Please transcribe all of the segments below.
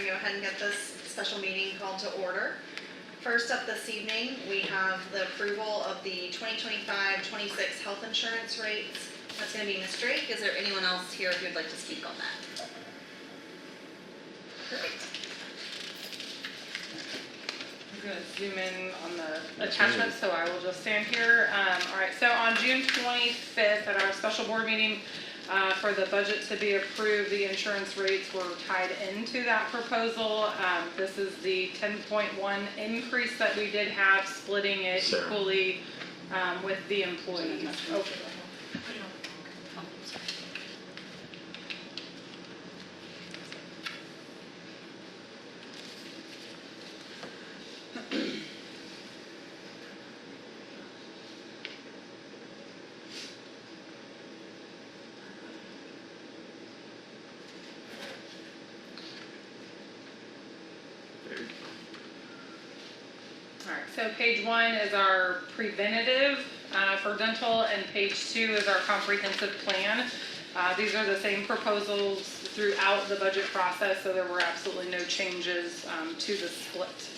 going to go ahead and get this special meeting called to order. First up this evening, we have the approval of the 2025-26 health insurance rates. That's going to be Ms. Drake. Is there anyone else here who would like to speak on that? Perfect. I'm going to zoom in on the attachment, so I will just stand here. All right, so on June 25th at our special board meeting, for the budget to be approved, the insurance rates were tied into that proposal. This is the 10.1 increase that we did have, splitting it equally with the employees. Okay. All right, so page 1 is our preventative for dental, and page 2 is our comprehensive plan. These are the same proposals throughout the budget process, so there were absolutely no changes to the split.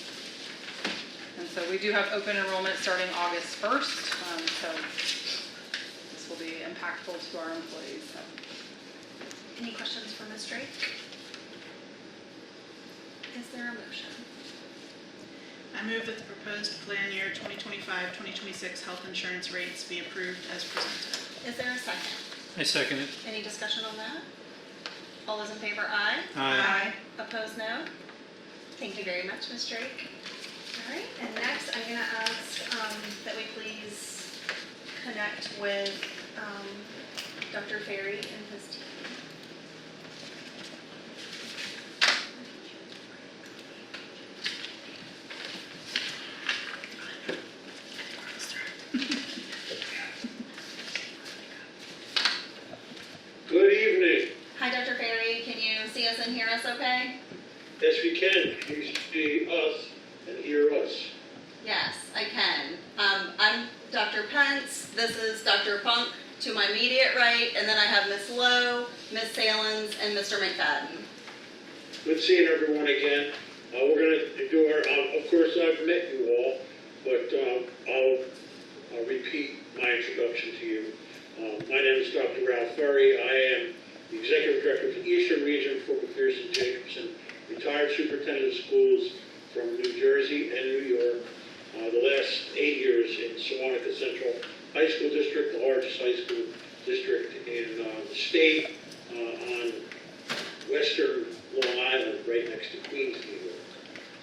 And so we do have open enrollment starting August 1st, so this will be impactful to our employees. So. Any questions for Ms. Drake? Is there a motion? I move that the proposed plan year 2025-2026 health insurance rates be approved as presented. Is there a second? I second it. Any discussion on that? All those in favor, aye. Aye. Opposed, no? Thank you very much, Ms. Drake. All right, and next I'm going to ask that we please connect with Dr. Ferry and his team. Good evening. Hi, Dr. Ferry. Can you see us and hear us okay? Yes, we can. You see us and hear us. Yes, I can. I'm Dr. Pence. This is Dr. Funk to my immediate right, and then I have Ms. Lowe, Ms. Salins, and Mr. McFadden. Good seeing everyone again. We're going to do our, of course, I've met you all, but I'll repeat my introduction to you. My name is Dr. Ralph Ferry. I am the Executive Director of the Eastern Region for McPherson Jacobson, retired superintendent of schools from New Jersey and New York. The last 8 years in Sewanee Central High School District, the largest high school district in the state, on western Long Island, right next to Queens, New York.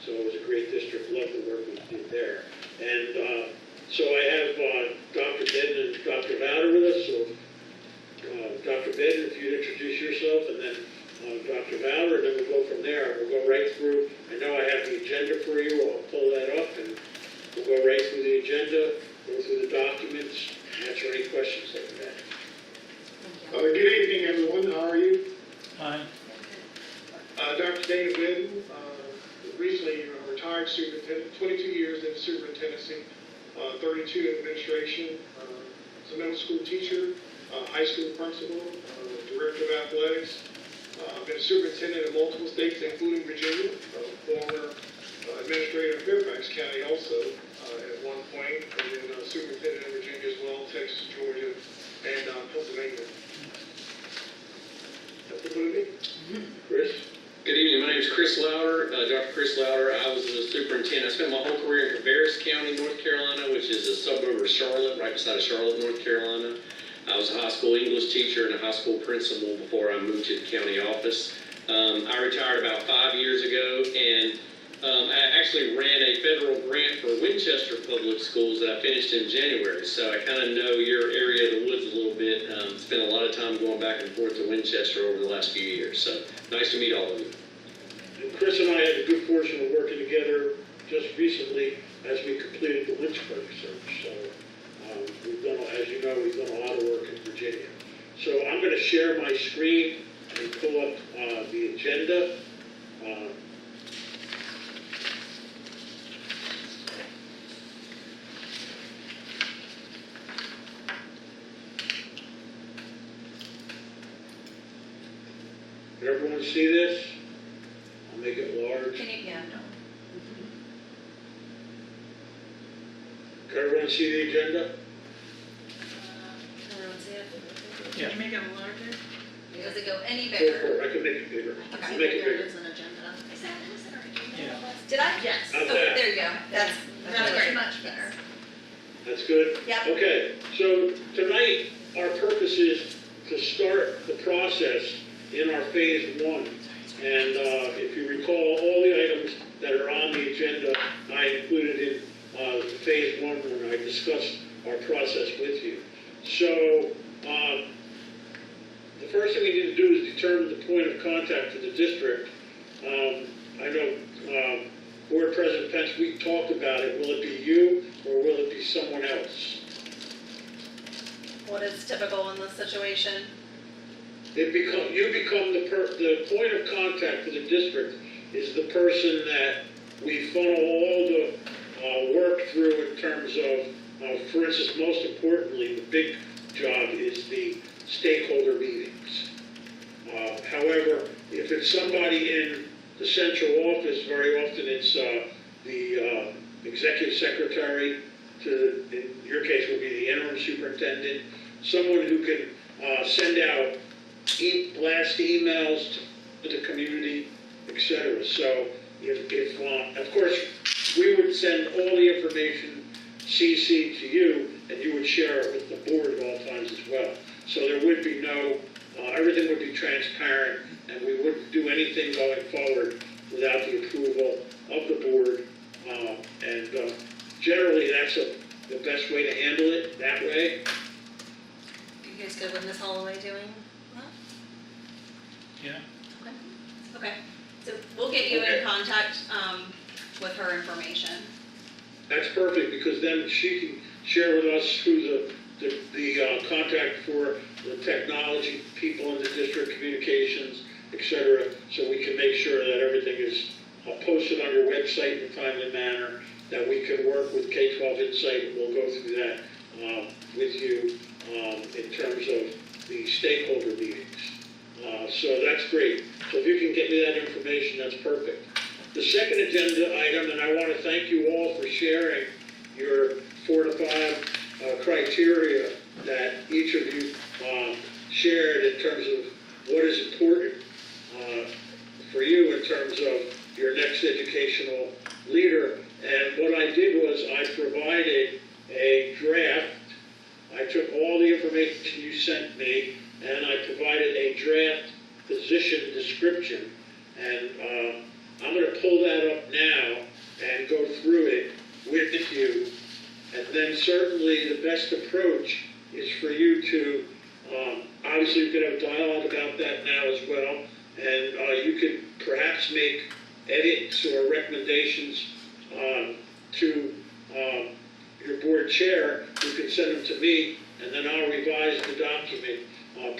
So it was a great district. Loved the work we did there. And so I have Dr. Bedden and Dr. Louder with us. So Dr. Bedden, if you'd introduce yourself, and then Dr. Louder, and then we'll go from there. We'll go right through. I know I have the agenda for you. I'll pull that up, and we'll go right through the agenda, go through the documents, answer any questions that you have. Good evening, everyone. How are you? Aye. Dr. Dana Bedden, recently retired superintendent, 22 years in superintendency, 32 in administration, as a middle school teacher, high school principal, director of athletics. I've been superintendent in multiple states, including Virginia, former administrator in Fairfax County also at one point, and then superintendent in Virginia as well, Texas, Georgia, and Pennsylvania. That's what it is. Chris? Good evening. My name is Chris Louder, Dr. Chris Louder. I was the superintendent. I spent my whole career in Cabarrus County, North Carolina, which is a suburb of Charlotte, right beside of Charlotte, North Carolina. I was a high school English teacher and a high school principal before I moved to the county office. I retired about 5 years ago, and I actually ran a federal grant for Winchester Public Schools that I finished in January. So I kind of know your area of the woods a little bit. Spent a lot of time going back and forth to Winchester over the last few years. So nice to meet all of you. And Chris and I had the good fortune of working together just recently as we completed the Lynchburg search. So we've done, as you know, we've done a lot of work in Virginia. So I'm going to share my screen and pull up the agenda. Did everyone see this? I'll make it large. Can you, yeah, no. Can everyone see the agenda? Everyone see it? Can you make it larger? Does it go any Go bigger? for it, I can make it bigger. Okay. Make it bigger. an agenda. Did I? Yes. How's Oh, that? there you go. That's great. much better. That's good? Yep. Okay, so tonight, our purpose is to start the process in our phase one. And if you recall, all the items that are on the agenda, I included in phase one when I discussed our process with you. So, the first thing we need to do is determine the point of contact for the district. I know Board President Pence, we talked about it. Will it be you or will it be someone else? What is typical in this situation? You become the point of contact for the district is the person that we funnel all the work through in terms of, for instance, most importantly, the big job is the stakeholder meetings. However, if it's somebody in the central office, very often it's the executive secretary, in your case would be the interim superintendent, someone who can send out blast emails to the community, etc. So if of course, we would send all the information CC to you, and you would share it with the board at all times as well. So there would be no, everything would be transparent, and we wouldn't do anything going forward without the approval of the board. And generally, that's the best way to handle it, that way. You guys good with Ms. Holloway doing that? Yeah. Okay. Okay, so we'll get you Okay. in contact, with her information. That's perfect, because then she can share with us who the contact for the technology people in the district, communications, et cetera, so we can make sure that everything is posted on your website in a timely manner, that we can work with K-12 Insight, and we'll go through that with you in terms of the stakeholder meetings. So that's great. So if you can get me that information, that's perfect. The second agenda item, and I want to thank you all for sharing your 4 to 5 criteria that each of you shared in terms of what is important for you in terms of your next educational leader. And what I did was I provided a draft. I took all the information you sent me and I provided a draft position description. And I'm going to pull that up now and go through it with you. And then certainly the best approach is for you to, obviously you could have dialogue about that now as well. And you could perhaps make edits or recommendations to your board chair. You can send them to me, and then I'll revise the document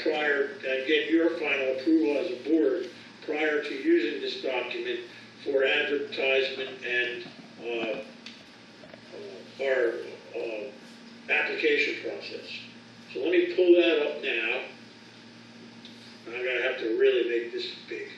prior and get your final approval as a board prior to using this document for advertisement and our application process. So let me pull that up now. I'm going to have to really make this big.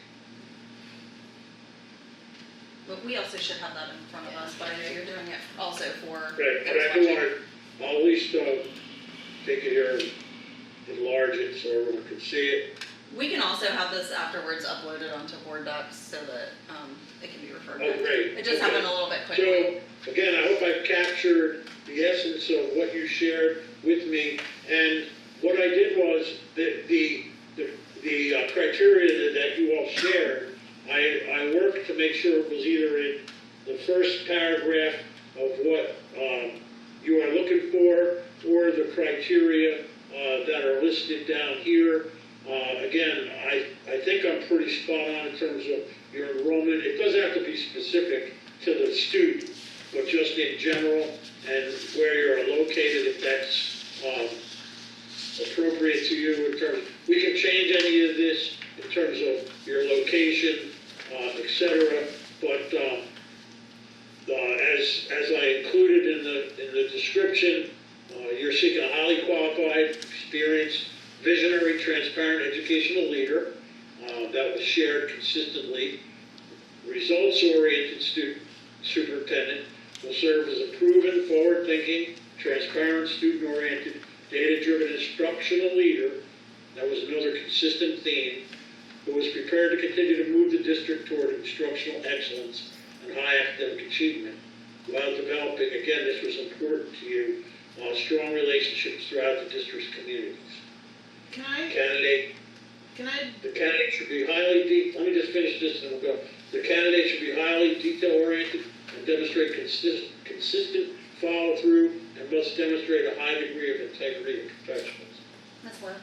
But we also should have that in front of us, but I know you're doing it also for Right, but those I do watching. want to, I'll at least take it here and enlarge it so everyone can see it. We can also have this afterwards uploaded onto Board Docs so that it can be referred back Oh, to. great. It just Okay. happened a little bit quickly. So, again, I hope I've captured the essence of what you shared with me. And what I did was, the criteria that you all shared, I worked to make sure it was either in the first paragraph of what you are looking for, or the criteria that are listed down here. Again, I think I'm pretty spot on in terms of your enrollment. It doesn't have to be specific to the student, but just in general, and where you're located, if that's appropriate to you in terms, we can change any of this in terms of your location, et cetera, but as I included in the description, you're seeking a highly qualified, experienced, visionary, transparent educational leader that was shared consistently results-oriented student superintendent will serve as a proven, forward-thinking, transparent, student-oriented, data-driven instructional leader. That was another consistent theme, who is prepared to continue to move the district toward instructional excellence and high academic achievement, while developing, again, this was important to you, strong relationships throughout the district's communities. Can I, The candidate should be let me just finish this and we'll go. The candidate should be highly detail-oriented and demonstrate consistent follow-through and must demonstrate a high degree of integrity and professionalism. Ms. Love?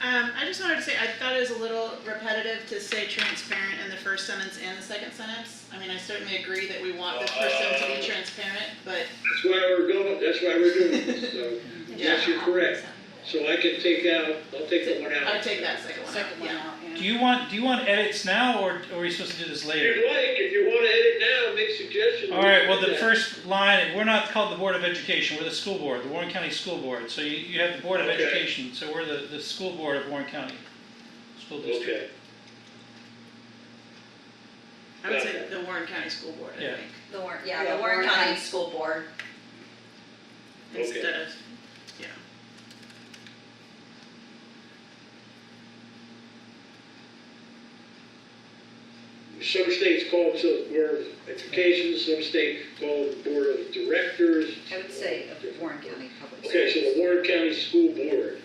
I just wanted to say, I thought it was a little repetitive to say transparent in the first sentence and the second sentence. I mean, I certainly agree that we want the person to be transparent, but That's why we're doing this, so, yes, you're correct. So I can I'll take that one out. I would take that second one out, yeah. Do you want edits now, or are we supposed to do this If later? you'd like, if you want to edit now, make suggestions. All right, well, we the can do that. first line, we're not called the Board of Education, we're the school board, the Warren County School Board. So you have the Board of Okay. Education, so we're the school board of Warren County School District. Okay, I would say the Warren County School Board, I Yeah. think, The Warren County School Board. Okay. instead of, yeah. some states call it the Board of Education, some states call it the Board of Directors. I would say of Warren County Public Schools. Okay, so the Warren County School Board,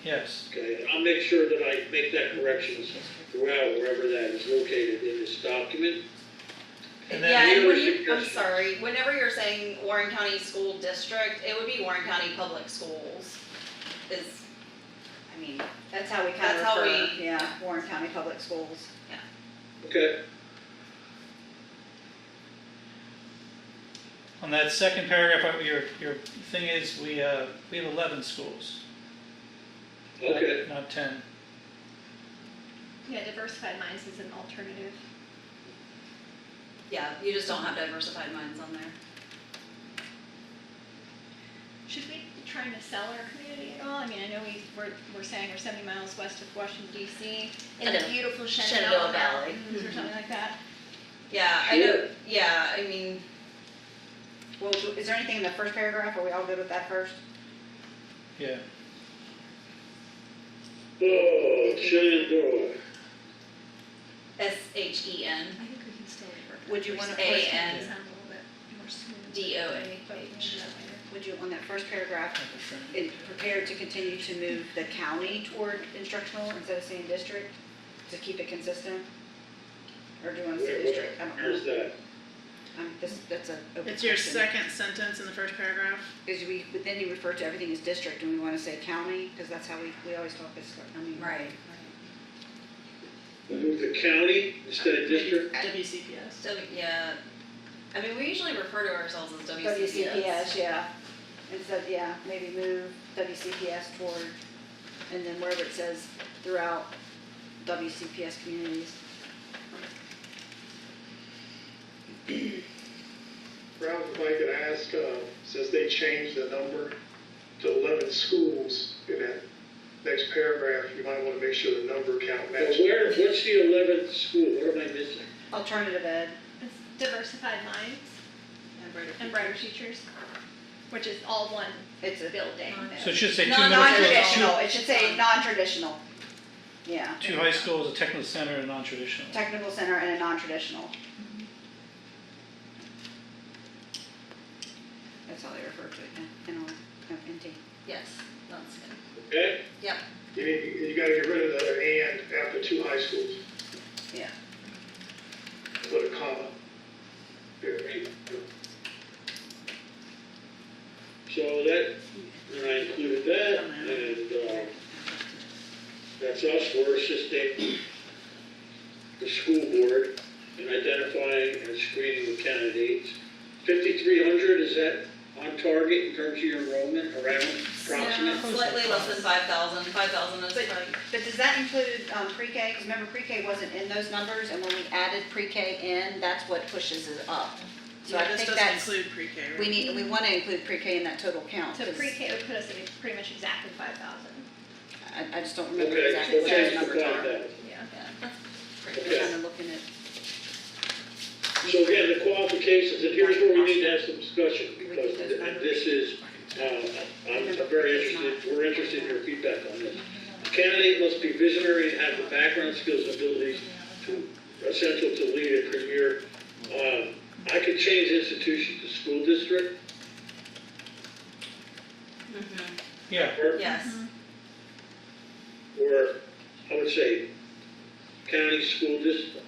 Yes. okay, and I'll make sure that I make that corrections throughout wherever that is located in this document. And then Yeah, and Leader when I'm suggestion. sorry, whenever you're saying Warren County School District, it would be Warren County Public Schools. Is, I mean, That's how we kind That's of how refer, we- yeah, Warren County Public Schools. Okay, On that second paragraph, your thing is, we have 11 schools. okay, Not 10. Yeah, diversified minds is an alternative. yeah, you just don't have diversified minds on there. Should we be trying to sell our community at all? I mean, I know we're saying we're 70 miles west of Washington DC, in the beautiful Shenandoah Shenandoah Valley. Mountains or something like that. Yeah, I know, yeah, I mean, Well, is there anything in the first paragraph? Are we all good with that first? Yeah. oh, Shenandoah. SHEN, I think we can still refer to Would you wanna put- A-N. Sound a little bit more smooth. DOAH. But we can do that later. Would you, on that first paragraph, prepared to continue to move the county toward instructional instead of saying district, to keep it consistent? Or do you want to say district? I don't Where's know. that? That's a open It's your question. second sentence in the first paragraph. But then you refer to everything as district, and we want to say county, because that's how we always talk as, right. Move the county instead of district? WCPS. So, yeah, I mean, we usually refer to ourselves as WCPS, yeah. Instead, yeah, maybe move WCPS toward, and then wherever it says throughout WCPS communities. Ralph, if I could ask, since they changed the number to 11 schools in that next paragraph, you might want to make sure the number count Well, matches. what's the 11th school? What am I missing? Alternative ed. It's diversified minds and brighter futures, which is all one It's a building. So it should say two No, middle non-traditional. schools, It should say non-traditional. Yeah. two high schools, a technical center, and a non-traditional. Technical center and a non-traditional. That's how they refer to it NT. Yes, that's good. Okay? Yep, You got to get rid of the letter "and" after two high schools. Yeah. Put a comma. So that, and I included that, and that's us, we're assisting the school board in identifying and screening the candidates. 5,300, is that on target in terms of your enrollment, around approximate? slightly less than 5,000, 5,000 is But, probably, but does that include pre-K? Because remember, pre-K wasn't in those numbers, and when we added pre-K in, that's what pushes it up. So Yeah, I this think doesn't that's, include pre-K, right? we want to include pre-K in that total count. So 'cause pre-K would put us at pretty much exactly 5,000. I just don't remember Okay, exactly so what change those to numbers are. 5,000. Yeah. yeah, that's I'm pretty Okay. kind of looking at, cases, and here's where we need to have some discussion, because this is, I'm very interested, we're interested in your feedback on this. The candidate must be visionary and have the background, skills, and abilities essential to lead a career. I could change institution to school district. Yeah, Yes. Or I would say county school district,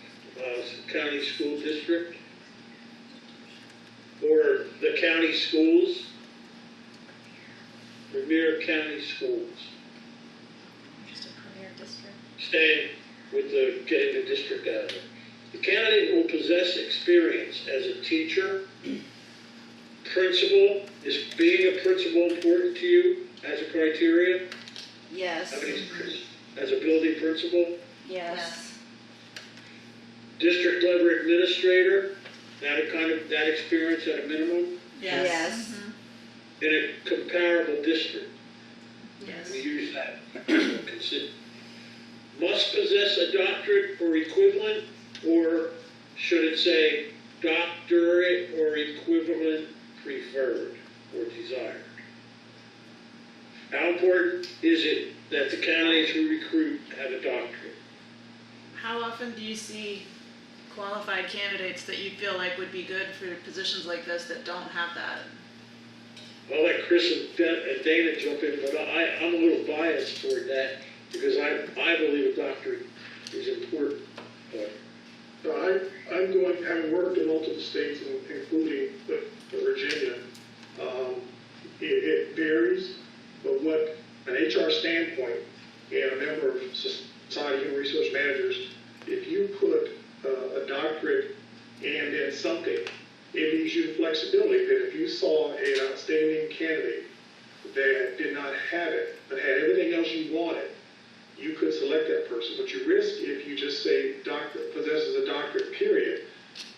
or the county schools, Premier County Schools. Just a premier district. Staying with the, getting the district out of it. The candidate will possess experience as a teacher, principal. Is being a principal important to you as a criteria? Yes, How many, as a building principal? yes, District level administrator, that experience at a minimum, yes, in a comparable district. Yes. We use that. Must possess a doctorate or equivalent, or should it say doctorate or equivalent preferred or desired? How important is it that the candidates we recruit have a doctorate? How often do you see qualified candidates that you feel like would be good for positions like this that don't have that? I'll let Chris and Dana jump in, but I'm a little biased toward that because I believe a doctorate is important. But I'm going, having worked in multiple states, including Virginia, it varies, but what an HR standpoint and a member of Society of Human Resource Managers, if you put a doctorate and then something, it leaves you the flexibility that if you saw an outstanding candidate that did not have it, but had everything else you wanted, you could select that person. But your risk, if you just say doctor possesses a doctorate, period,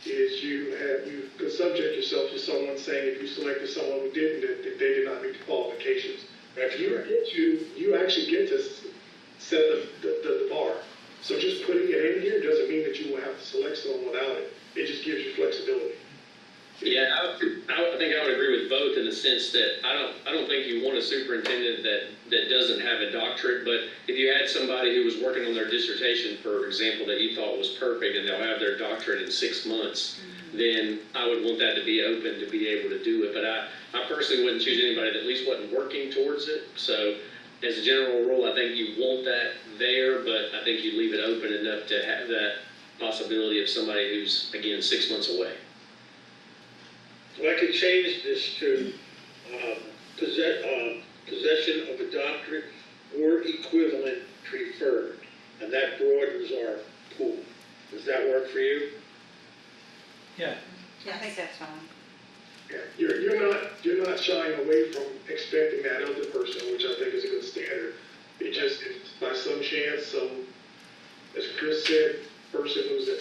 is you could subject yourself to someone saying if you selected someone who didn't, that they did not meet the qualifications. If you actually get to set the bar. So just putting it in here doesn't mean that you will have to select someone without it. It just gives you flexibility. Yeah, I think I would agree with both in the sense that I don't think you want a superintendent that doesn't have a doctorate, but if you had somebody who was working on their dissertation, for example, that you thought was perfect and they'll have their doctorate in 6 months, then I would want that to be open to be able to do it. But I personally wouldn't choose anybody that at least wasn't working towards it. So as a general rule, I think you want that there, but I think you leave it open enough to have that possibility of somebody who's, again, 6 months away. So I could change this to possession of a doctorate or equivalent preferred, and that broadens our pool. Does that work for you? yeah. I think that's fine. Yeah, you're not shying away from expecting that other person, which I think is a good standard. It just, if by some chance, as Chris said, person who's an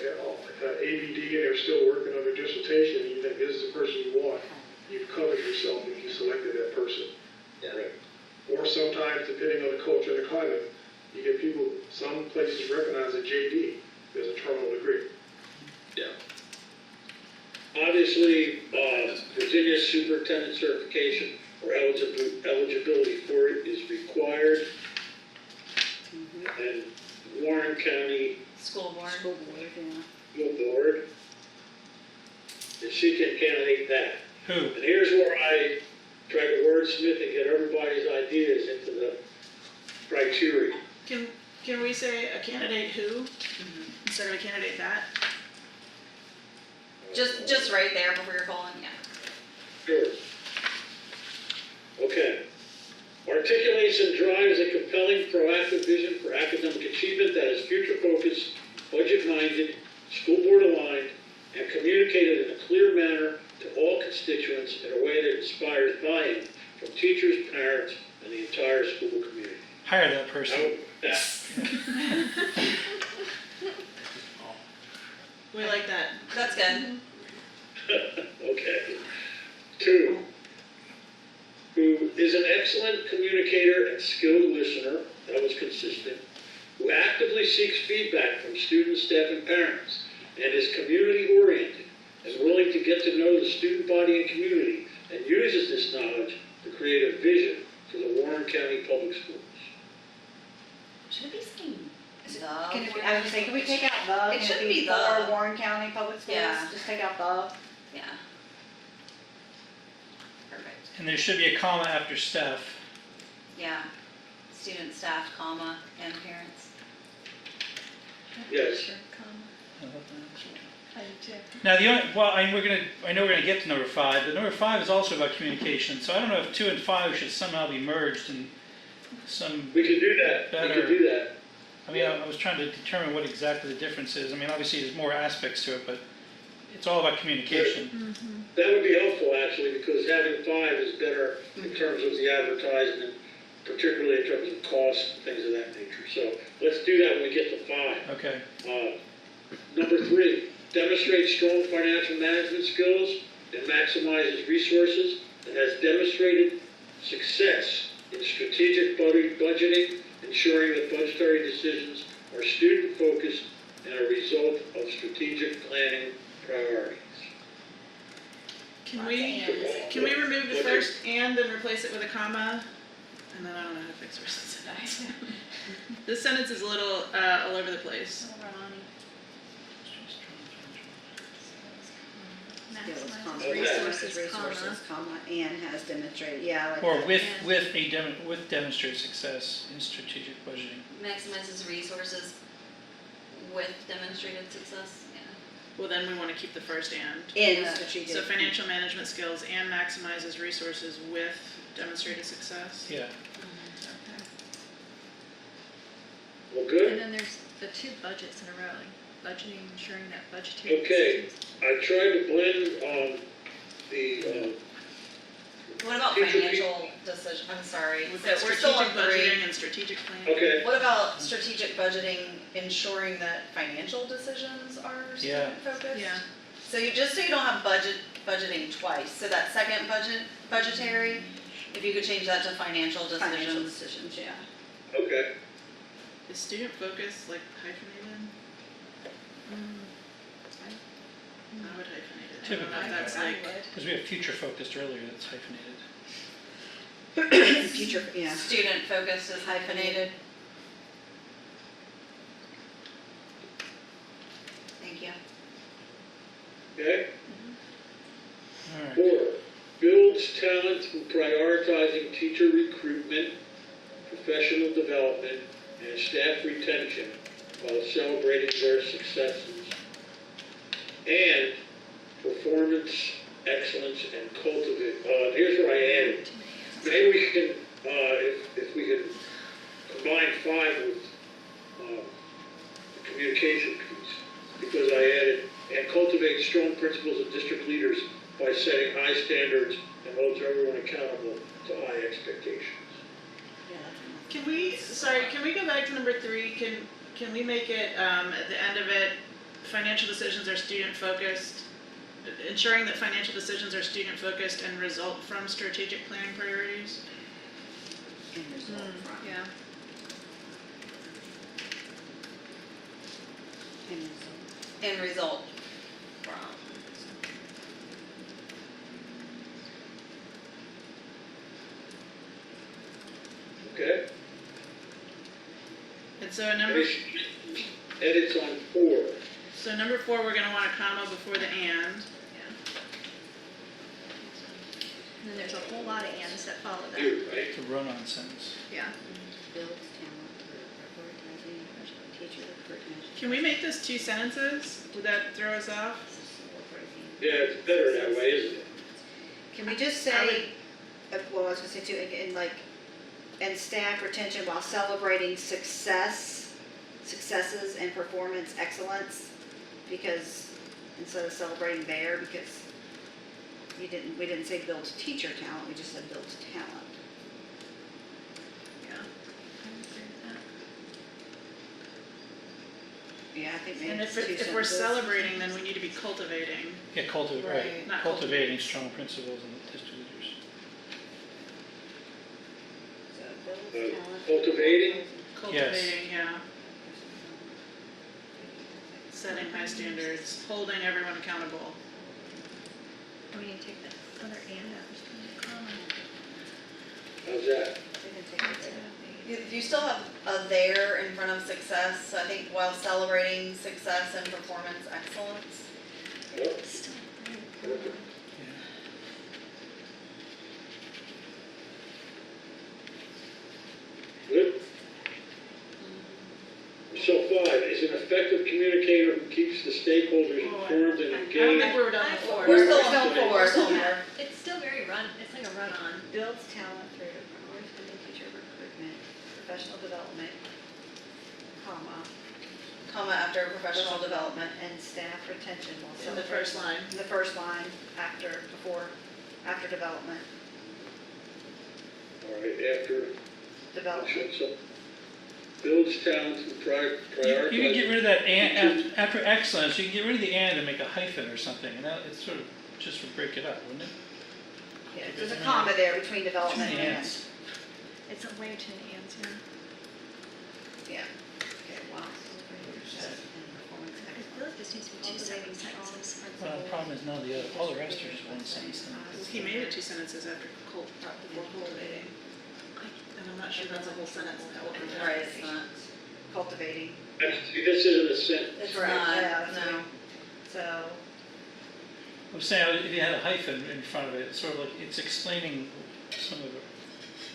ABD and they're still working on their dissertation, and you think this is the person you want, you've covered yourself if you selected that person. Yeah. Or sometimes, depending on the culture and the climate, you get people, some places recognize a JD as a terminal degree. Yeah. Obviously, Virginia superintendent certification or eligibility for it is required. And Warren County School board. School board, yeah. School Board, and she can candidate that. Who? And here's where I try to wordsmith and get everybody's ideas into the criteria. Can we say a candidate who instead of a candidate that? Just right there before you're calling, yeah. Sure. Okay. Articulates and drives a compelling, proactive vision for academic achievement that is future-focused, budget-minded, school board aligned, and communicated in a clear manner to all constituents in a way that inspires buy-in from teachers, parents, and the entire school community. Hire that How person. about that? We like that. That's good. Okay. 2, who is an excellent communicator and skilled listener, that was consistent, who actively seeks feedback from students, staff, and parents, and is community-oriented and willing to get to know the student body and community, and uses this knowledge to create a vision for the Warren County Public Schools. Should it be saying Is it- the? Can it be, I was saying, can we take out the? It Can should be for the. Warren County Public Schools, Yeah. just take out the. Yeah. Perfect. And there should be a comma after staff. Yeah. Student, staff, comma, and parents. Yes. Sure, comma. I do too. Now, the only, well, I know we're gonna get to number 5, but number 5 is also about communication, so I don't know if 2 and 5 should somehow be merged in some, We can do that, we Better. can do that. I mean, I was trying to determine what exactly the difference is. I mean, obviously, there's more aspects to it, but it's all about communication. That would be helpful, actually, because having 5 is better in terms of the advertisement, particularly in terms of cost, things of that nature. So let's do that when we get to 5. Okay, Number 3, demonstrate strong financial management skills and maximizes resources and has demonstrated success in strategic budgeting, ensuring that budgetary decisions are student-focused and a result of strategic planning priorities. Can we, Lots of ands. can we remove the first and replace it with a comma? And then I don't know how to fix the rest of the sentence. This sentence is a little, all over the place. Little Ronnie. Skills, Maximize comma, Okay. resources, comma, and has demonstrated, yeah, I like or that. with demonstrated success in strategic budgeting. Maximizes resources with demonstrated success. Yeah. Well, then we want to keep the first and. In Yeah. strategic. So financial management skills and maximizes resources with demonstrated success. Yeah, Well, And good. then there's the 2 budgets in a row, like budgeting, ensuring that budgetary Okay. decisions. I tried to blend the, What about Future financial decision? I'm sorry. With So that we're still on strategic 3. budgeting and strategic plan. okay, What about strategic budgeting, ensuring that financial decisions are Yeah. student focused? Yeah. So you, just so you don't have budgeting twice, so that second budgetary, if you could change that to financial Financial decisions. decisions, yeah. okay. Is student focus like hyphenated? I would hyphenate it. I don't know if Typically. that's I like. would. because we have future focused earlier, that's hyphenated. Future, yeah. Student focused is hyphenated. Thank you. Okay? All right, 4, builds talent through prioritizing teacher recruitment, professional development, and staff retention while celebrating their successes. And performance, excellence, and cultivate. Here's what I added. Maybe we can, if we can combine 5 with the communication piece, because I added, and cultivate strong principles of district leaders by setting high standards and holds everyone accountable to high expectations. Can we, sorry, can we go back to number 3? Can we make it, at the end of it, financial decisions are student focused, ensuring that financial decisions are student focused and result from strategic planning priorities? And result from. Yeah. And result. And result from. Okay? And so number, Edits on 4. so number 4, we're gonna want a comma before the and. And then there's a whole lot of ands that follow that. You, right? it's a run-on sentence. Yeah. Builds talent through prioritizing teacher recruitment. Can we make this 2 sentences? Would that throw us off? Yeah, it's better that way, isn't it? Can we just I would- say, well, I was gonna say too, again, like, and staff retention while celebrating successes and performance excellence? Because instead of celebrating there, because we didn't say builds teacher talent, we just said builds talent. Yeah. I would agree with that. Yeah, I think maybe And it's if 2 if we're sentences. celebrating, then we need to be cultivating. Yeah, cultivate, Right. right, Not cultivating strong principles in the district leaders. So builds talent. Cultivating? Cultivating, yeah. Setting high standards, holding everyone accountable. We need to take the other and out, just put in a comma. How's that? You still have a there in front of success, so I think while celebrating success and performance excellence. Yep. Still. Perfect. Good. So 5, is an effective communicator who keeps the stakeholders informed and I don't think engaged. we were done before. We're still still on 4, we're still on 4. It's still very it's like a run-on. Builds talent through priority funding, teacher recruitment, professional development, Comma after professional development. and staff retention while In the first line. In the first line, after development, All right, after, development. so, builds talent and prioritizes. You can get rid of that and, after excellence, you can get rid of the and make a hyphen or something, and that, it's sort of, just would break it up, wouldn't it? Yeah, there's a comma there between Too development many and. ands. It's a way too many answer. Yeah. Okay, wow. I feel like this needs to be two separate sentences. Well, the problem is none of the other, all the rest are just one sentence. He made it 2 sentences after before cultivating. And I'm not sure that's a whole sentence now. Right, it's not. Cultivating. This isn't a sentence. It's Right, not, yeah, that's no. right. So, I'm saying, if you had a hyphen in front of it, it's sort of like, it's explaining some of it,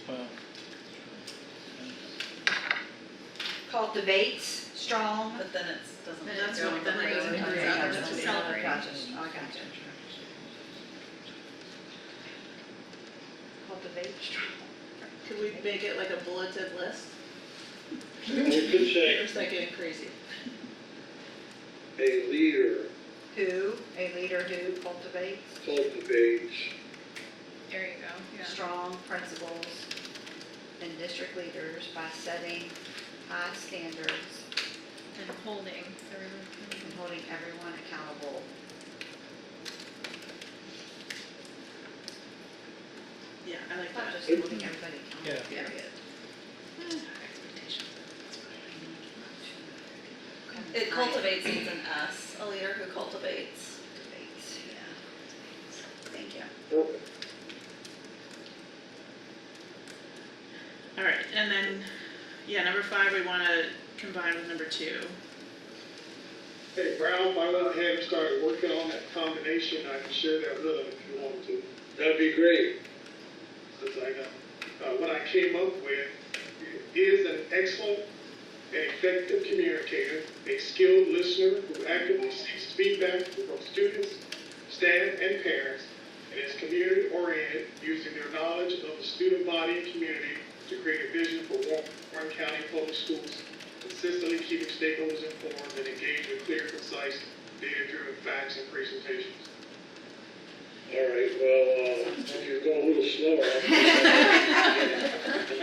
well. cultivates strong. But then it doesn't. That's go what- then it goes into into the other the two. celebrating. Gotcha, oh, gotcha. Cultivate strong. Could we make it like a bulleted list? We could say Or is that getting crazy? a leader A leader who cultivates cultivates There you go, yeah. strong principles and district leaders by setting high standards And holding everyone. and holding everyone accountable. Yeah, I like Not that. just holding everybody accountable, Yeah. period. Expectations. It cultivates needs an S, a leader who cultivates. Cultivates, yeah. Thank you. perfect. All right, and then, yeah, number 5, we want to combine with number 2. Hey, Ralph, I went ahead and started working on that combination. I can share that with them if you want to. That'd be great. Since I got, what I came up with is an excellent and effective communicator, a skilled listener who actively seeks feedback from students, staff, and parents, and is community-oriented, using their knowledge of the student body and community to create a vision for Warren County Public Schools, consistently keeping stakeholders informed and engaged with clear, concise, data-driven facts and presentations. All right, well, if you're going a little slower.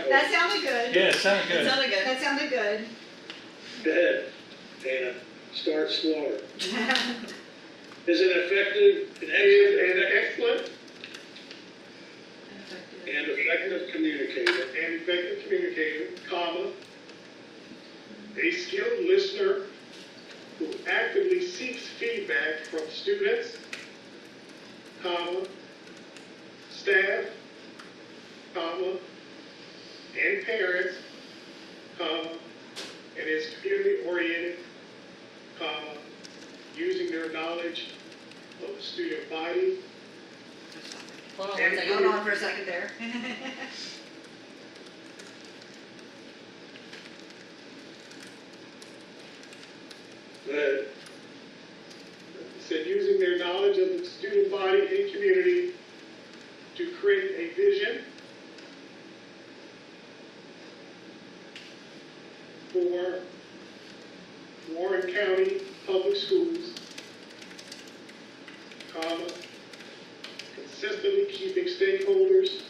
That sounded good. Yeah, it sounded It good. sounded good. That sounded good. Go ahead, Dana, start slower. Is an effective, an excellent and effective communicator. And effective communicator, comma, a skilled listener who actively seeks feedback from students, comma, staff, comma, and parents, comma, and is community-oriented, comma, using their knowledge of the student body. Hold on one And- second. Hold on for a second there. Go ahead. Said using their knowledge of the student body and community to create a vision for Warren County Public Schools, comma, consistently keeping stakeholders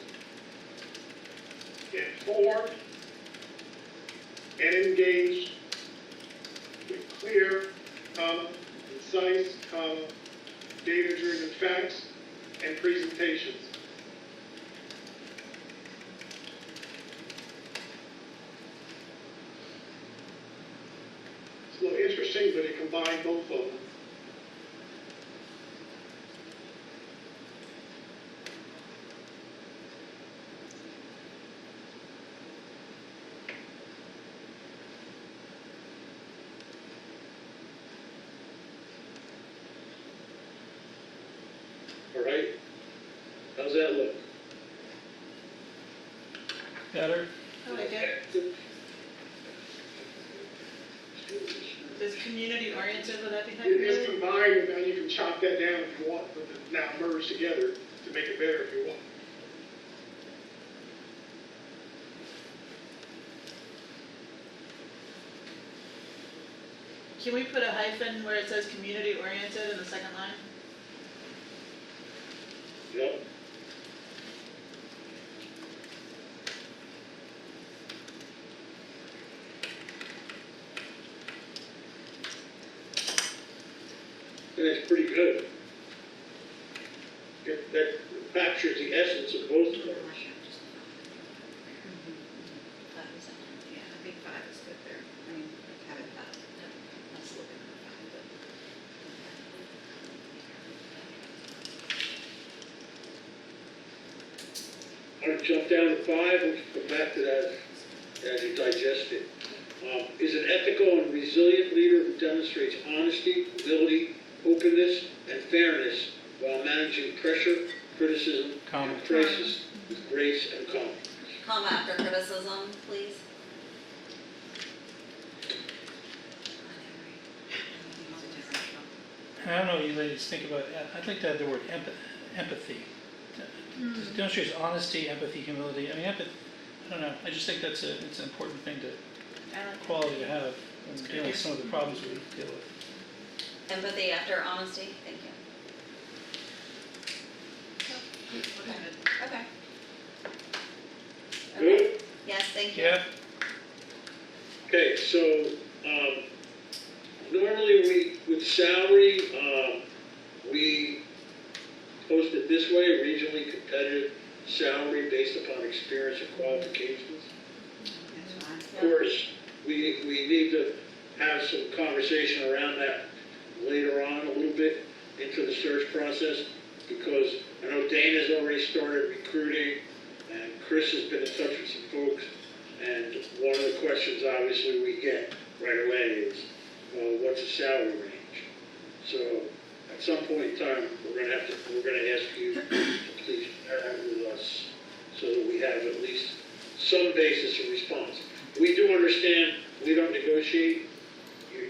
informed and engaged with clear, comma, concise, comma, data-driven facts and presentations. It's a little interesting, but it combined both of them. right? How's that look? Better? I like it. Is community oriented, would that be It is helpful? combined, and now you can chop that down if you want, but now merged together to make it better if you want. Can we put a hyphen where it says community oriented in the second line? Yep. And it's pretty good. That captures the essence of both of those. Yeah, I think 5 is good there. I mean, like have it up. Let's look at the 5, I'm gonna jump down to 5, and come back to that as you digest it. Is an ethical and resilient leader who demonstrates honesty, ability, openness, and fairness while managing pressure, criticism, Comma. and crisis with grace and confidence. Comma after criticism, please. I don't know what you ladies think about, I'd like to add the word empathy. Demonstrates honesty, empathy, humility. I mean, I don't know, I just think it's an important thing to, I like it. quality to have when dealing with some of the problems we deal with. Empathy after honesty, thank you. Okay. Good? Yes, thank you. Yeah, Okay, so, normally with salary, we post it this way, regionally competitive salary based upon experience and qualifications. That's fine. Of course, we need to have some conversation around that later on a little bit into the search process, because I know Dana's already started recruiting, and Chris has been in touch with some folks, and one of the questions obviously we get right away is, what's the salary range? So, at some point in time, we're gonna ask you to please share that with us, so that we have at least some basis of response. We do understand we don't negotiate,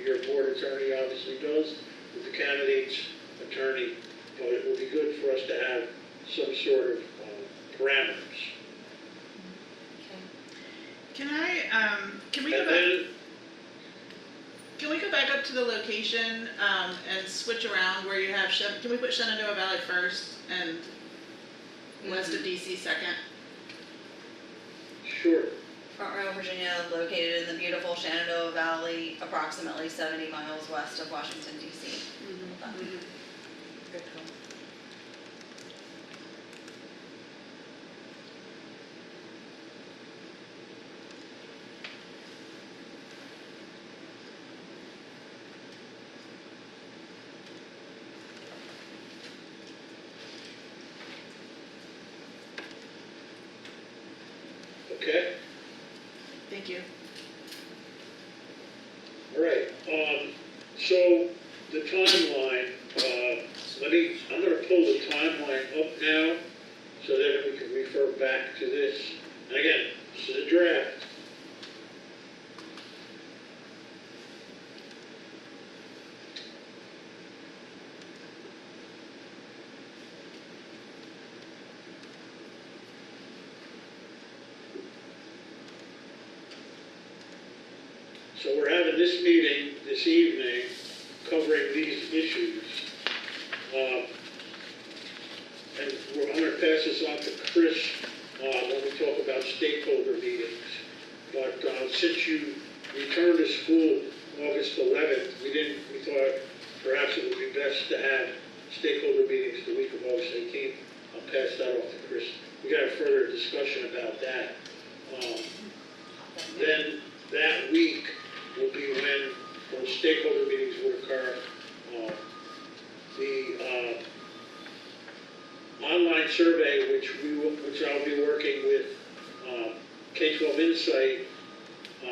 your board attorney obviously does, with the candidate's attorney, but it would be good for us to have some sort of parameters. Can we go And back, then, can we go back up to the location, and switch around where you have, can we put Shenandoah Valley first and west of DC second? sure, Front Row, Virginia, located in the beautiful Shenandoah Valley, approximately 70 miles west of Washington DC. Good call. okay? Thank you. All right, so the timeline, I'm gonna pull the timeline up now, so that we can refer back to this. And again, this is a draft. So we're having this meeting this evening covering these issues. And I'm gonna pass this on to Chris, when we talk about stakeholder meetings. But, since you returned to school August 11th, we thought perhaps it would be best to have stakeholder meetings the week of August 18th. I'll pass that off to Chris. We got a further discussion about that. Then that week will be when those stakeholder meetings would occur. The online survey, which I'll be working with K-12 Insight,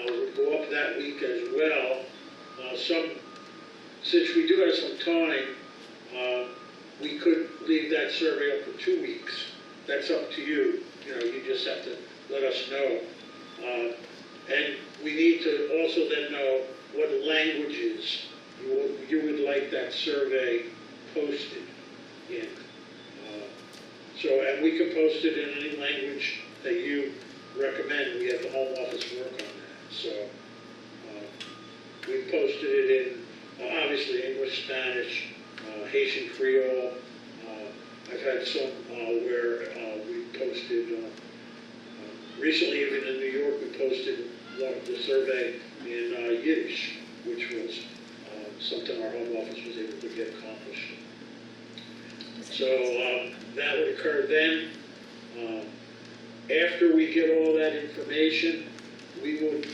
would go up that week as well. Since we do have some time, we could leave that survey up for 2 weeks. That's up to you. You know, you just have to let us know. And we need to also then know what languages you would like that survey posted in. And we can post it in any language that you recommend. We have the home office work on that. So we posted it in, obviously, English, Spanish, Haitian Creole. I've had some where we posted, recently even in New York, we posted one of the survey in Yiddish, which was something our home office was able to get accomplished. So that would occur then. After we get all that information, we would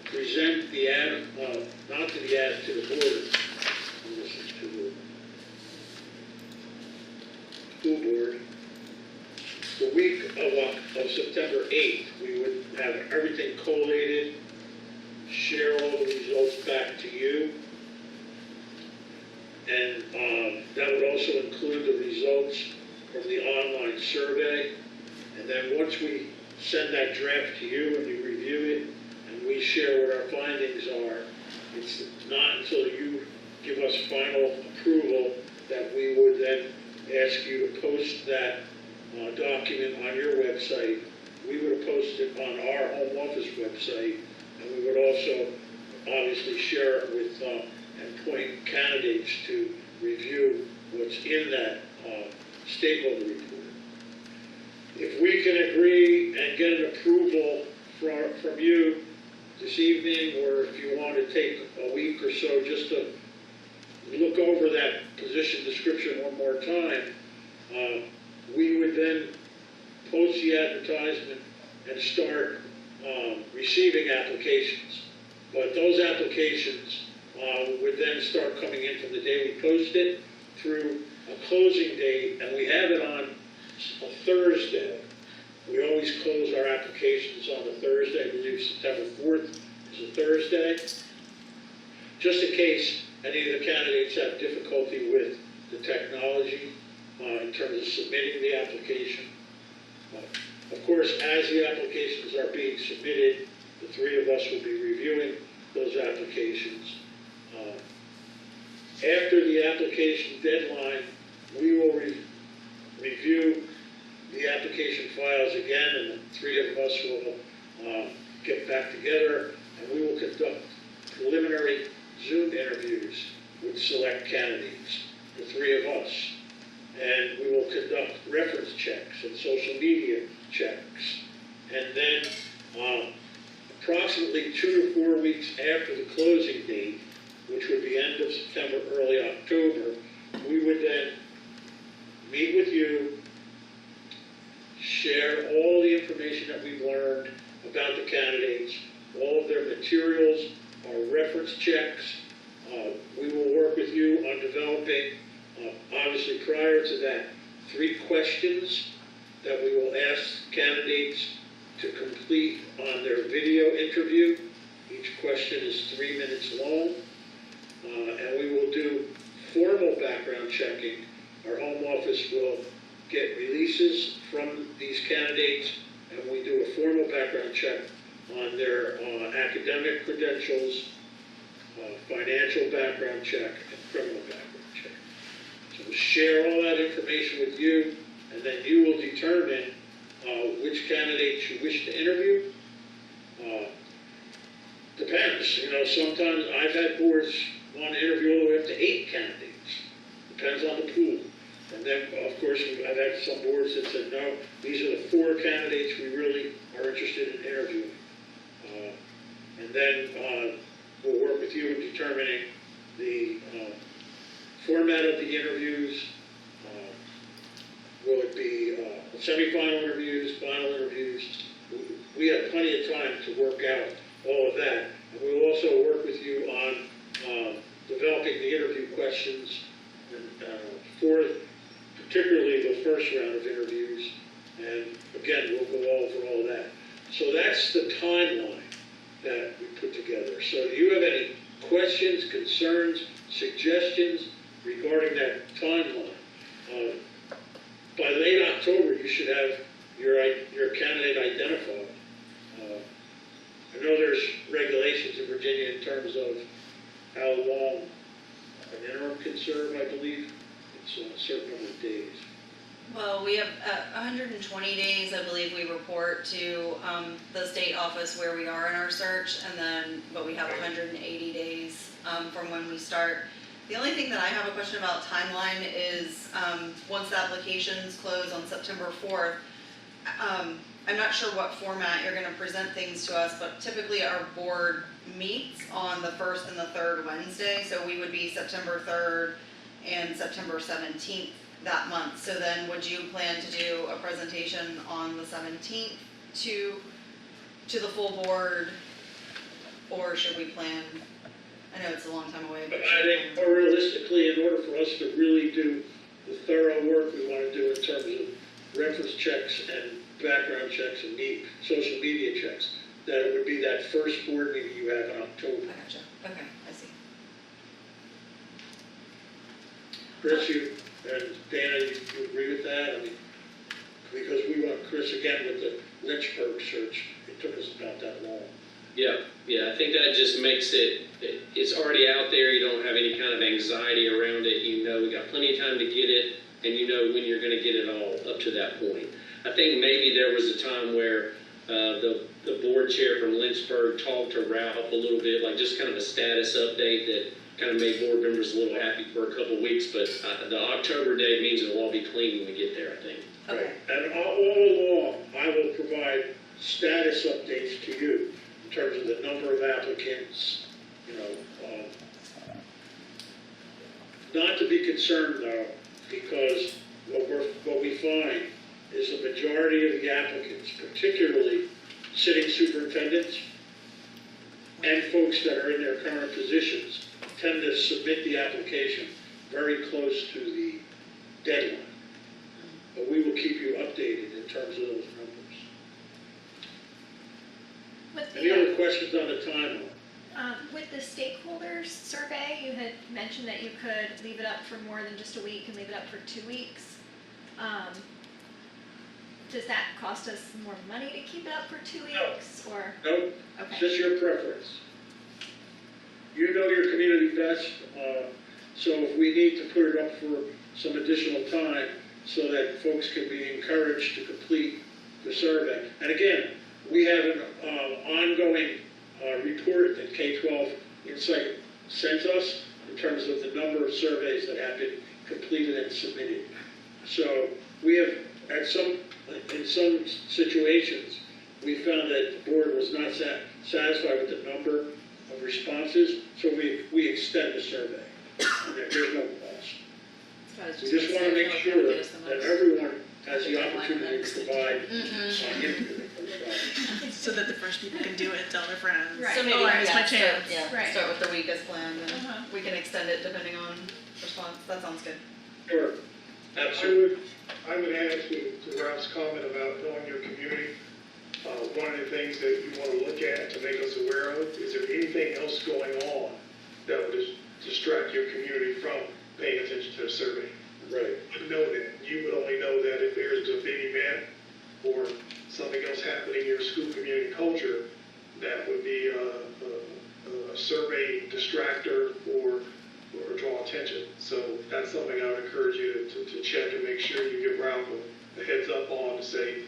present the not to the to the board, this is to the school board. The week of September 8th, we would have everything collated, share all the results back to you. And that would also include the results from the online survey. And then once we send that draft to you and you review it and we share what our findings are, it's not until you give us final approval that we would then ask you to post that document on your website. We would post it on our home office website, and we would also obviously share it with and point candidates to review what's in that stakeholder report. If we can agree and get an approval from you this evening, or if you want to take a week or so just to look over that position description one more time, we would then post the advertisement and start receiving applications. But those applications would then start coming in from the day we post it through a closing date, and we have it on a Thursday. We always close our applications on a Thursday. I believe September 4th is a Thursday. Just in case any of the candidates have difficulty with the technology in terms of submitting the application. Of course, as the applications are being submitted, the three of us will be reviewing those applications. After the application deadline, we will review the application files again, and the three of us will get back together, and we will conduct preliminary Zoom interviews with select candidates, the three of us. And we will conduct reference checks and social media checks. And then approximately 2 to 4 weeks after the closing date, which would be end of September, early October, we would then meet with you, share all the information that we've learned about the candidates, all of their materials, our reference checks. We will work with you on developing, obviously prior to that, 3 questions that we will ask candidates to complete on their video interview. Each question is 3 minutes long. And we will do formal background checking. Our home office will get releases from these candidates, and we do a formal background check on their academic credentials, financial background check, and criminal background check. So we'll share all that information with you, and then you will determine which candidates you wish to interview. Depends, you know, sometimes I've had boards want to interview all the way up to 8 candidates. Depends on the pool. And then, of course, I've had some boards that said, no, these are the 4 candidates we really are interested in interviewing. And then we'll work with you in determining the format of the interviews. Will it be semifinal interviews, final interviews? We have plenty of time to work out all of that. And we will also work with you on developing the interview questions for particularly the first round of interviews. And again, we'll go over all that. So that's the timeline that we put together. So do you have any questions, concerns, suggestions regarding that timeline. By late October, you should have your candidate identified. I know there's regulations in Virginia in terms of how long an interim can serve, I believe. It's a certain number of days. Well, we have 120 days, I believe we report to the state office where we are in our search, but we have 180 days from when we start. The only thing that I have a question about timeline is once the applications close on September 4th, I'm not sure what format you're gonna present things to us, but typically our board meets on the first and the third Wednesday, so we would be September 3rd and September 17th that month. So then would you plan to do a presentation on the 17th to the full board? Or should we plan, I know it's a long time away, but. I think more realistically, in order for us to really do the thorough work we want to do in terms of reference checks and background checks and social media checks, that it would be that first board meeting you have in October. I gotcha, okay, I see. Chris, you and Dana, you agree with that? I mean, because we want Chris again with the Lynchburg search, it took us about that long. Yeah, I think that just makes it's already out there, you don't have any kind of anxiety around it, you know we got plenty of time to get it, and you know when you're gonna get it all up to that point. I think maybe there was a time where the board chair from Lynchburg talked to Ralph a little bit, like just kind of a status update that kind of made board members a little happy for a couple of weeks, but the October date means it'll all be clean when we get there, I think. Okay. And all along, I will provide status updates to you in terms of the number of applicants, not to be concerned though, because what we find is the majority of the applicants, particularly sitting superintendents and folks that are in their current positions, tend to submit the application very close to the deadline. But we will keep you updated in terms of those numbers. With Any the, other questions on the timeline? with the stakeholders survey, you had mentioned that you could leave it up for more than just a week and leave it up for 2 weeks. Does that cost us more money to keep it up for 2 weeks, or? No, it's Okay, just your preference. You know your community best, so if we need to put it up for some additional time so that folks can be encouraged to complete the survey. And again, we have an ongoing report that K-12 Insight sends us in terms of the number of surveys that have been completed and submitted. So we have, in some situations, we found that the board was not satisfied with the number of responses, so we extend the survey. And there's no cost. We just want to make sure that everyone has the opportunity to provide input. So that the fresh people can do it and tell their friends. Right. So maybe, Oh, it's my chance. Right. start with the week as planned, and Uh-huh. we can extend it depending on response, that sounds good. Sure, absolutely. I would add to Ralph's comment about knowing your community. One of the things that you want to look at to make us aware of, is there anything else going on that would distract your community from paying attention to the survey? Right. You know that. You would only know that if there's a big event or something else happening in your school community culture that would be a survey distractor or draw attention. So that's something I would encourage you to check and make sure you give Ralph a heads up on to say,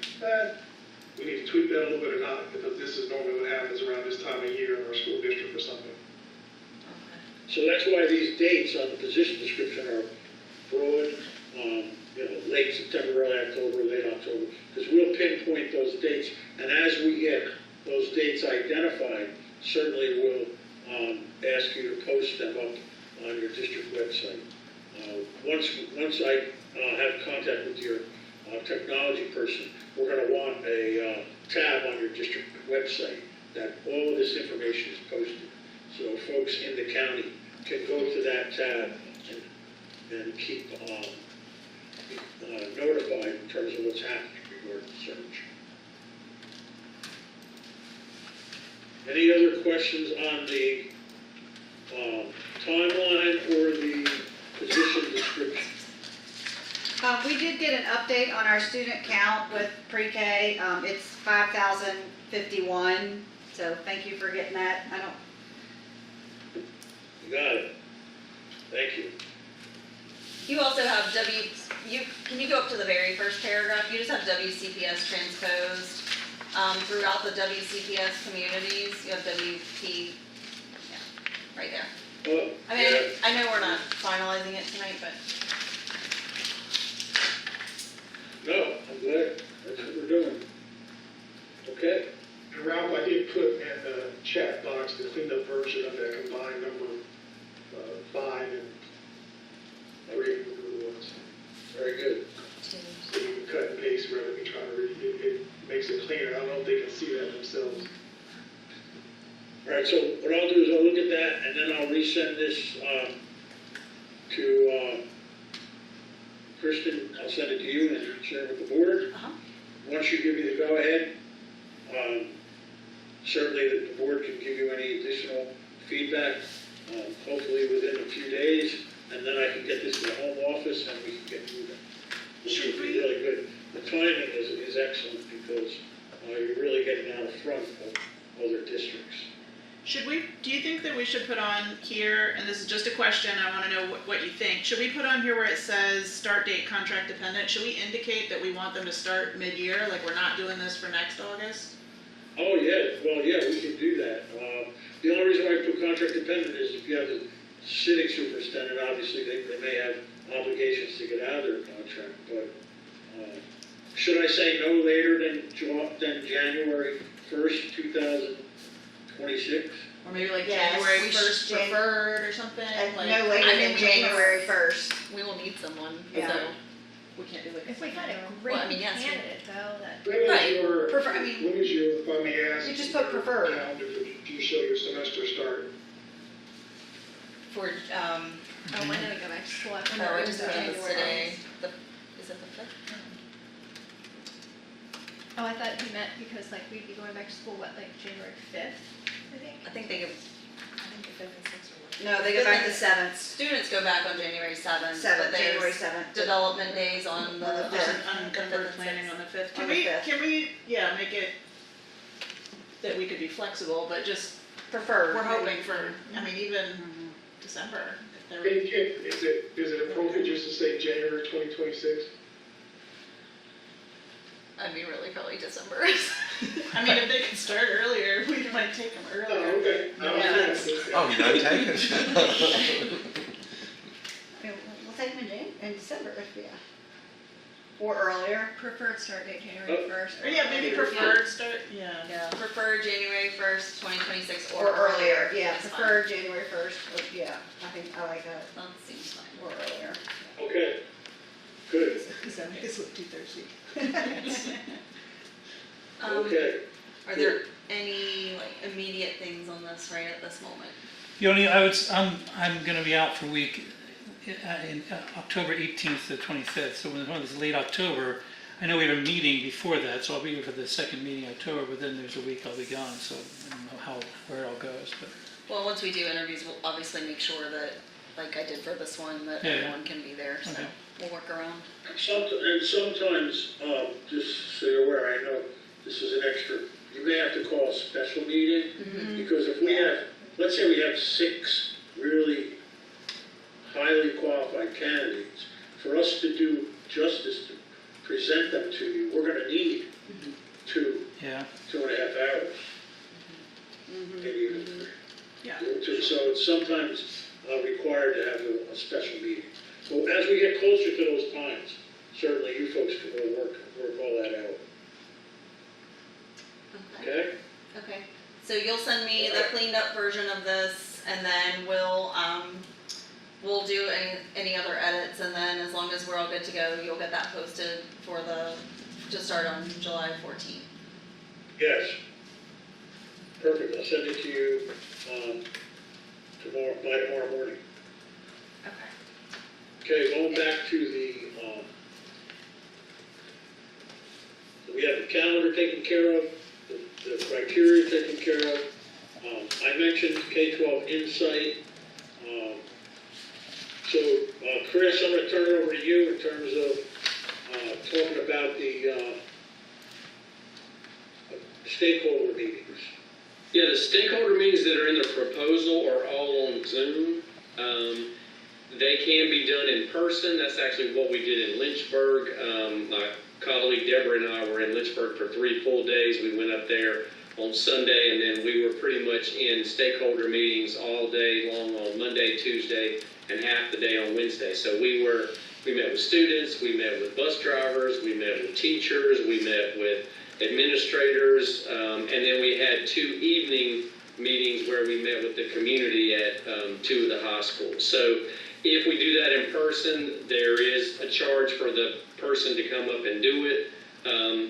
we need to tweak that a little bit or not, because this is normally what happens around this time of year in our school district or something. So that's why these dates on the position description are broad, late September, early October, late October, because we'll pinpoint those dates, and as we get those dates identified, certainly we'll ask you to post them up on your district website. Once I have contact with your technology person, we're going to want a tab on your district website that all of this information is posted. So folks in the county can go to that tab and keep notified in terms of what's happening regarding the search. Any other questions on the timeline or the position We did get an update on our student count with pre-K. It's 5,051, so thank you for getting that. I don't, You got it. Thank you. You also have can you go up to the very first paragraph? You just have WCPS transposed. Throughout the WCPS communities, you have WP, yeah, right there. Well, I mean, I know we're not finalizing it tonight, but no, I'm glad. That's what we're doing. Okay. And Ralph, I did put in the chat box the cleaned up version of that combined number 5 and 3, whatever it was. Very good. So you can cut and paste rather than trying to read it. It makes it cleaner. I don't know if they can see that themselves. All right, so what I'll do is I'll look at that, and then I'll resend this to Kristen. I'll send it to you and share it with the board. Uh-huh. Once you give me the go-ahead, certainly the board can give you any additional feedback, hopefully within a few days, and then I can get this to the home office and we can get moving. This Should would be we- really good. The timing is excellent because you're really getting out in front of other districts. Do you think that we should put on here, and this is just a question, I wanna know what you think, should we put on here where it says start date contract dependent, should we indicate that we want them to start mid-year, like we're not doing this for next August? Oh, yeah, well, yeah, we can do that. The only reason why I put contract dependent is if you have the sitting superintendent, obviously, they may have obligations to get out of their contract, but, should I say no later than January 1st, 2026? Or maybe like Yes, January we first should- preferred or something, like. no later I mean, than we January 1st. we will need someone, Yeah. so. We can't do like. If we had a Well, great I mean, yes, we- candidate though, that. When is Right. your, Prefer- I mean- when is your, if I may ask? You just put preferred. Calendar, do you show your semester start? For, Oh, when do we go back to school? After no, I just put January? this today, is it the 5th? Oh, I thought you meant because like we'd be going back to school, what, like January 5th, I think? I think the 5th and 6th are. No, they go back to 7th. Students go back on January 7th, 7th, but January there's 7th. development days on the On the There's 5th. an unencumbered planning on the 5th. On the 5th. Can we, yeah, make it that we could be flexible, but just, Preferred. we're hoping for, I mean, even December, if there were. Is it appropriate just to say January 2026? I mean, really, probably December. I mean, if they could start earlier, we might take them Oh, earlier. okay. Yeah. Oh, none taken. We'll take them in December, yeah. Or earlier. Preferred start date January 1st. Or yeah, maybe preferred start, yeah. Prefer January 1st, 2026 Or earlier, yeah, That's fine. preferred January 1st, yeah, I think, I like that, That seems fine. or earlier. Okay, good, Does that make us look too thirsty? okay. Are there any like immediate things on this right at this moment? The only, I'm gonna be out for a week in October 18th to 25th, so when it's late October, I know we have a meeting before that, so I'll be here for the second meeting in October, but then there's a week I'll be gone, so I don't know where it all goes, but. Well, once we do interviews, we'll obviously make sure that, like I did for this one, that Yeah, yeah. everyone can be there, so Okay. we'll work around. And sometimes, just so you're aware, I know this is an extra, you may have to call a special meeting, because if we have, let's say we have 6 really highly qualified candidates, for us to do justice to present them to you, we're gonna need 2.5 hours. Maybe even 3. Yeah. So it's sometimes required to have a special meeting. So as we get closer to those times, certainly you folks can work all that out, okay? Okay, so you'll send me the cleaned up version of this, and then we'll do any other edits, and then as long as we're all good to go, you'll get that posted to start on July 14th. Yes. Perfect, I'll send it to you by tomorrow morning. Okay. Okay, going back to we have the calendar taken care of, the criteria taken care of. I mentioned K-12 Insight. So, Chris, I'm gonna turn it over to you in terms of talking about the stakeholder meetings. Yeah, the stakeholder meetings that are in the proposal are all on Zoom. They can be done in person. That's actually what we did in Lynchburg. My colleague Deborah and I were in Lynchburg for 3 full days. We went up there on Sunday, and then we were pretty much in stakeholder meetings all day long on Monday, Tuesday, and half the day on Wednesday. So we met with students, we met with bus drivers, we met with teachers, we met with administrators, and then we had 2 evening meetings where we met with the community at 2 of the high schools. So if we do that in person, there is a charge for the person to come up and do it,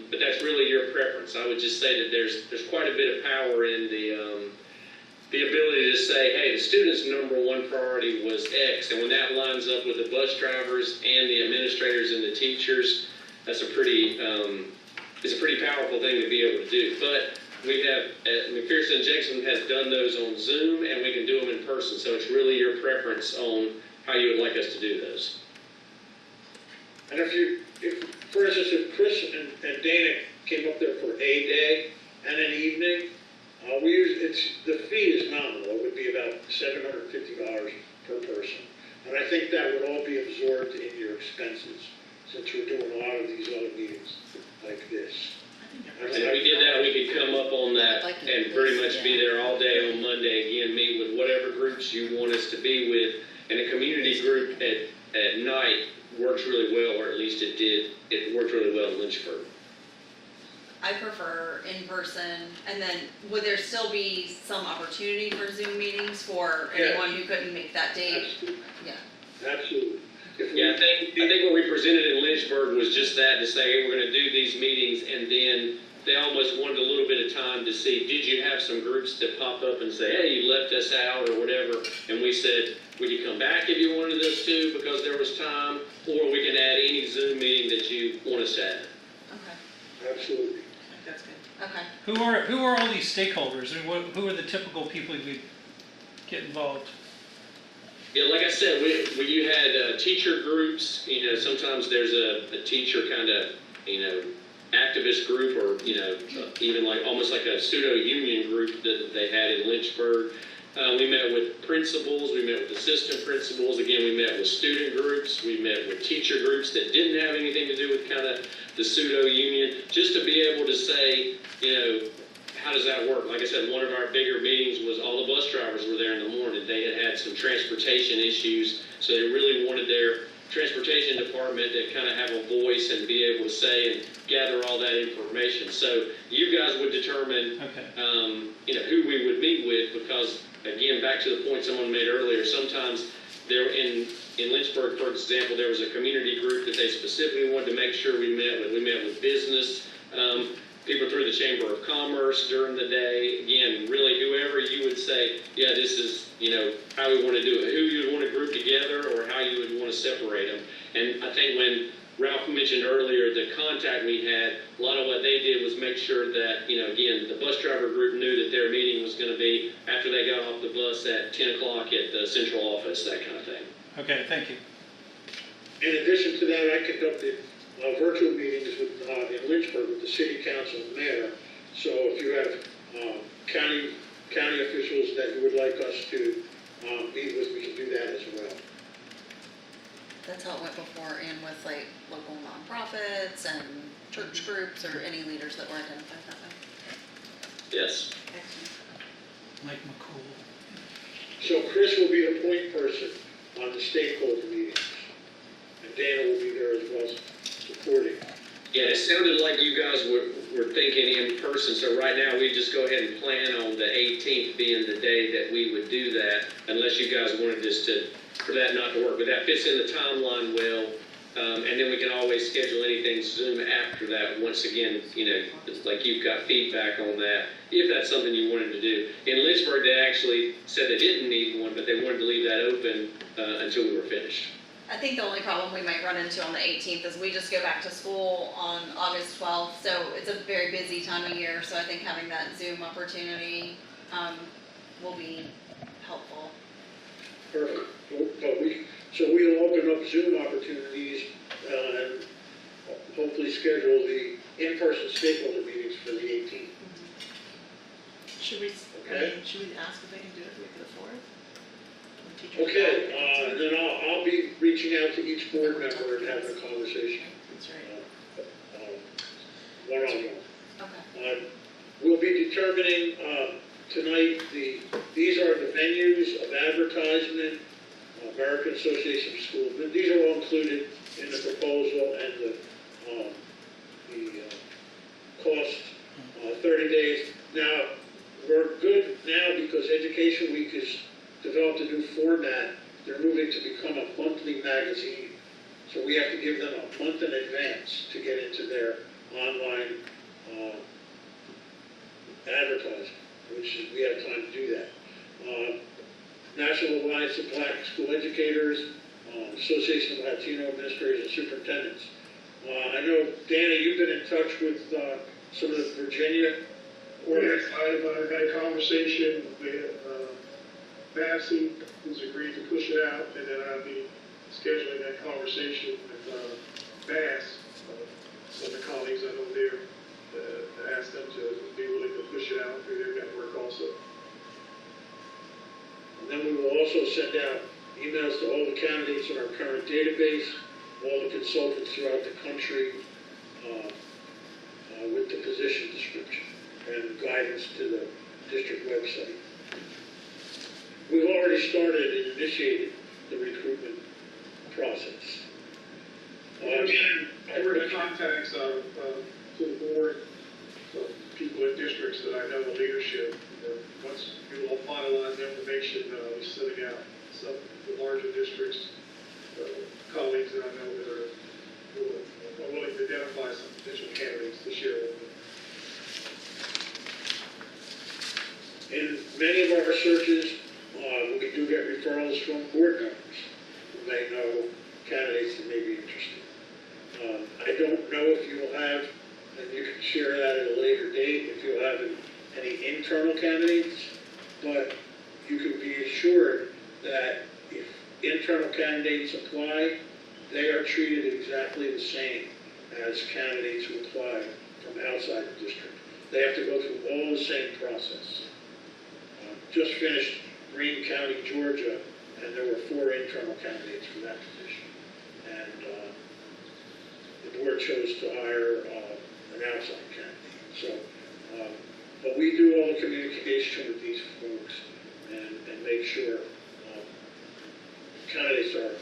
but that's really your preference. I would just say that there's quite a bit of power in the ability to say, hey, the student's number 1 priority was X, and when that lines up with the bus drivers and the administrators and the teachers, that's a pretty powerful thing to be able to do. But we have, McPherson Jackson has done those on Zoom, and we can do them in person, so it's really your preference on how you would like us to do those. And if for instance, if Chris and Dana came up there for a day and an evening, the fee is nominal. It would be about $750 per person. And I think that would all be absorbed in your expenses, since we're doing a lot of these other meetings like this. And if we did that, we could come up on that and pretty much be there all day on Monday, again, meet with whatever groups you want us to be with. And a community group at night works really well, or at least it did. It worked really well in Lynchburg. I prefer in person, and then would there still be some opportunity for Zoom meetings for Yeah. anyone who couldn't make that date? Absolutely. Yeah. Absolutely. Yeah, I think what we presented in Lynchburg was just that, to say, hey, we're gonna do these meetings, and then they almost wanted a little bit of time to see, did you have some groups that pop up and say, hey, you left us out or whatever, and we said, would you come back if you wanted us to because there was time, or we can add any Zoom meeting that you want us to add. Okay, Absolutely. That's good. okay. Who are all these stakeholders? And who are the typical people who get involved? Yeah, like I said, you had teacher groups, sometimes there's a teacher kind of, activist group, or, even like, almost like a pseudo-union group that they had in Lynchburg. We met with principals, we met with assistant principals, again, we met with student groups, we met with teacher groups that didn't have anything to do with kind of the pseudo-union, just to be able to say, how does that work? Like I said, one of our bigger meetings was all the bus drivers were there in the morning. They had some transportation issues, so they really wanted their transportation department to kind of have a voice and be able to say and gather all that information. So you guys would determine, Okay. who we would meet with, because again, back to the point someone made earlier, sometimes there in Lynchburg, for example, there was a community group that they specifically wanted to make sure we met with. We met with business, people through the Chamber of Commerce during the day. Again, really whoever you would say, yeah, this is, how we want to do it, who you would want to group together or how you would want to separate them. And I think when Ralph mentioned earlier the contact we had, a lot of what they did was make sure that, again, the bus driver group knew that their meeting was going to be after they got off the bus at 10 o'clock at the central office, that kind of thing. Okay, thank you. In addition to that, I conducted virtual meetings in Lynchburg with the city council and mayor. So if you have county officials that you would like us to meet with, we can do that as well. That's how it went before, and with like local nonprofits and church groups or any leaders that were identified that way. Yes. Mike McCool. So Chris will be the point person on the stakeholder meetings, and Dana will be there as well, supporting. Yeah, it sounded like you guys were thinking in person, so right now we just go ahead and plan on the 18th being the day that we would do that, unless you guys wanted us for that not to work. But that fits in the timeline well, and then we can always schedule anything Zoom after that. Once again, it's like you've got feedback on that, if that's something you wanted to do. In Lynchburg, they actually said they didn't need one, but they wanted to leave that open until we were finished. I think the only problem we might run into on the 18th is we just go back to school on August 12th, so it's a very busy time of year, so I think having that Zoom opportunity will be helpful. Perfect. But we'll open up Zoom opportunities, and hopefully schedule the in-person stakeholder meetings for the 18th. Should we, Okay. should we ask if they can do it the week of the 4th? Okay, and then I'll be reaching out to each board member and having a conversation, That's right. one-on-one. Okay. We'll be determining tonight, these are the venues of advertisement, American Association of Schools, but these are all included in the proposal and the cost, 30 days. Now, we're good now because Education Week has developed a new format. They're moving to become a monthly magazine. So we have to give them a month in advance to get into their online advertising, which is, we have time to do that. National Alliance of Black School Educators, Association of Latino Administrators and Superintendents. I know, Dana, you've been in touch with some of the Virginia Yes, I've had a conversation with Massey, who's agreed to push it out, and then I'll be scheduling that conversation with Bass, some of the colleagues I know there, to ask them to be willing to push it out through their network also. And then we will also send out emails to all the candidates in our current database, all the consultants throughout the country, with the position description and guidance to the district website. We've already started and initiated the recruitment process. I've written contacts to the board, people in districts that I know in leadership. Once you all finalize the information, I'll be sending out some of the larger districts, colleagues that I know that are willing to identify some potential candidates to share with me. In many of our searches, we do get referrals from board members who may know candidates that may be interested. I don't know if you will have, and you can share that at a later date, if you'll have any internal candidates, but you can be assured that if internal candidates apply, they are treated exactly the same as candidates who apply from outside the district. They have to go through all the same process. Just finished Greene County, Georgia, and there were 4 internal candidates for that position. And the board chose to hire an outside candidate. So, but we do all the communication with these folks and make sure candidates are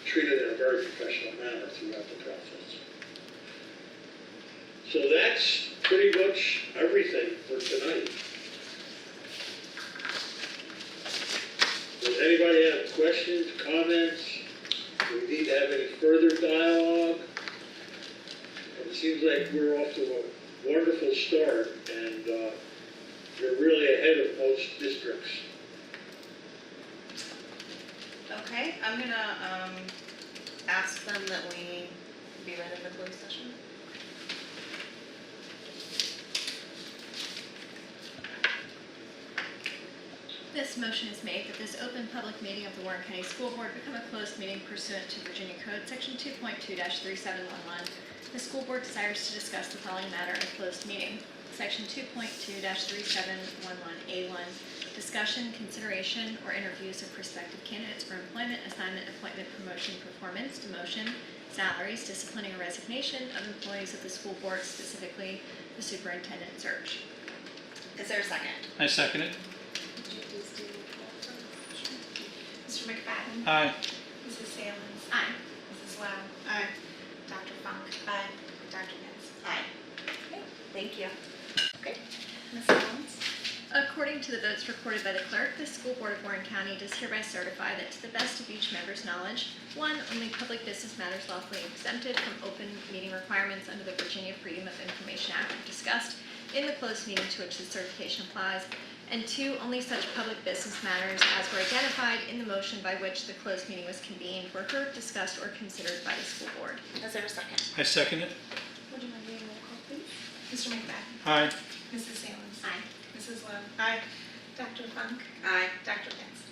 treated in a very professional manner throughout the process. So that's pretty much everything for tonight. Does anybody have questions, comments? Do we need to have any further dialogue? It seems like we're off to a wonderful start, and you're really ahead of most districts. Okay, I'm gonna ask them that we be ready for closed session. This motion is made that this open public meeting of the Warren County School Board become a closed meeting pursuant to Virginia Code Section 2.2-3711. The school board desires to discuss the following matter in a closed meeting. Section 2.2-3711A1, discussion, consideration, or interviews of prospective candidates for employment, assignment, appointment, promotion, performance, demotion, salaries, disciplining, or resignation of employees of the school board, specifically the superintendent search. Is there a second? I second it. Would you please do the roll first? Mr. McFadden? Aye. Mrs. Salins? Aye. Mrs. Lau? Aye. Dr. Funk? Aye. Dr. Nitz? Aye. Thank you. Ms. Salins? According to the votes recorded by the clerk, the school board of Warren County does hereby certify that to the best of each member's knowledge, 1, only public business matters lawfully exempted from open meeting requirements under the Virginia Freedom of Information Act are discussed in the closed meeting to which the certification applies, and 2, only such public business matters as were identified in the motion by which the closed meeting was convened were heard, discussed, or considered by the school board. Is there a second? I second it. Would you mind doing a roll call, please? Mr. McFadden? Aye. Mrs. Salins? Aye. Mrs. Lau? Aye. Dr. Funk? Aye. Dr. Nitz?